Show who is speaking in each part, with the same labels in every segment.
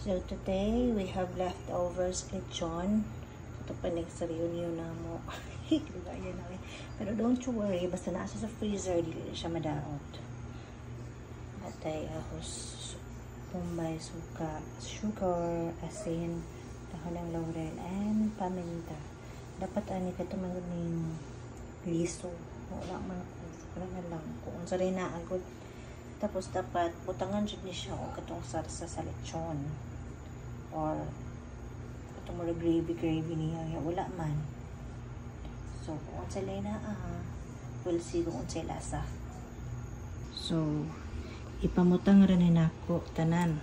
Speaker 1: So today we have leftovers lechon. Ito pa sa reunion na mo. Pero don't you worry, basta nasa sa freezer, dili siya madaot. Atay ahos, bombay, suka, sugar, asin, dahon ng laurel, and paminta. Dapat ani ka tumangod ng liso. Wala man ko. Wala na lang. Kung sa rin na agad. Tapos dapat butangan dyan ni siya o katong sarsa sa lechon. Or katong mga gravy niya. Wala man. So, kung sa rin na we'll see kung sa lasa. So, ipamutang rin ako tanan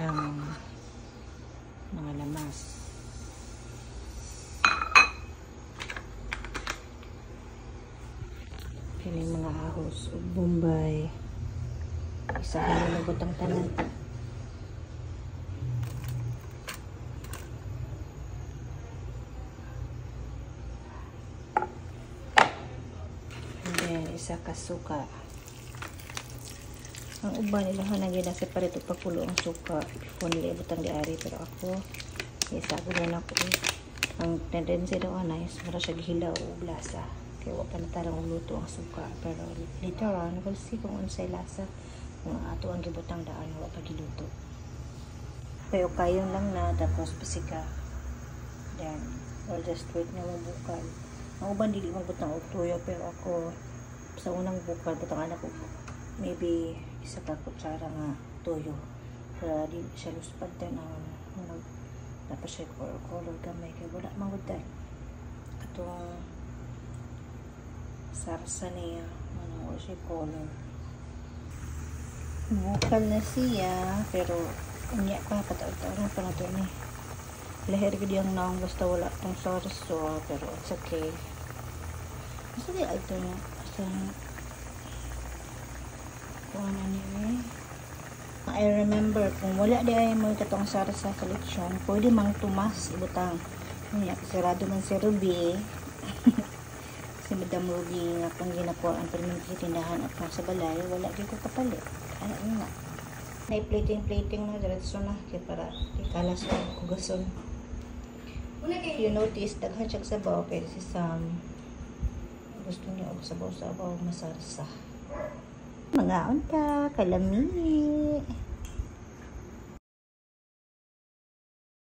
Speaker 1: ang mga lamas. Kining mga ahos o bombay. Isahin mo na butang tanan. And then, isa ka suka. Ang uban nila hanagin na separate pagkulo ang suka. Before nila ibutang di ari. Pero ako, isago na ako ang tendency daw nice. Para siya gihilaw o blasa. Kaya wala pa na tarang uluto ang suka. Pero later on, we'll see kung unsay lasa. Kung ato ang gibutang daan, wala pa giluto. Pero kayon lang na, tapos pasika. Then, we'll just wait na mabukal. Ang uban, dili magbutang og tuyo. Pero ako, sa unang bukal, butangan ako maybe isa ka kutsara nga tuyo. Para di siya luspad din ang tapos siya color gamay. Kaya wala mangudan. Itong sarsa niya ano siya color bukal na siya pero unya pa pataw-taw pa na ito ni lahir ko diyang naong basta wala tong sarso pero it's okay basta di ito niya basta kung ano niya I remember kung wala di ay mo katong sarsa sa lechon pwede mang tumas ibutang unya sarado man si Ruby si Madam Ruby nga kung ginakuha ang permanente tindahan at sa balay, wala din ko kapalit. Ano nga. Nai-plating na, diretso na. Kaya para ikalas ko kugason. If you notice, daghan siya sabaw, pero si Sam, gusto niya og sabaw-sabaw masarsa. Mga unta, kalami.